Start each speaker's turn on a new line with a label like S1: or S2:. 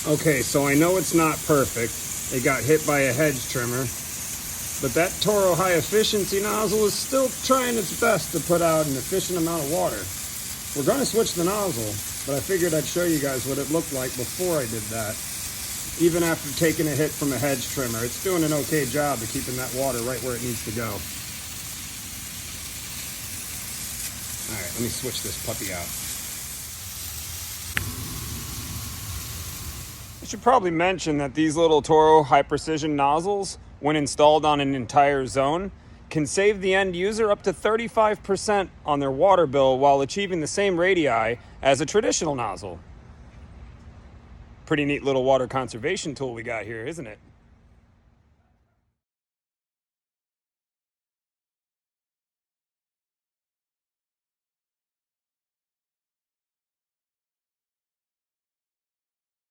S1: Okay, so I know it's not perfect. It got hit by a hedge trimmer, but that Toro high efficiency nozzle is still trying its best to put out an efficient amount of water. We're going to switch the nozzle, but I figured I'd show you guys what it looked like before I did that. Even after taking a hit from a hedge trimmer, it's doing an okay job of keeping that water right where it needs to go. All right, let me switch this puppy out. I should probably mention that these little Toro high precision nozzles, when installed on an entire zone, can save the end user up to 35% on their water bill while achieving the same radii as a traditional nozzle. Pretty neat little water conservation tool we got here, isn't it?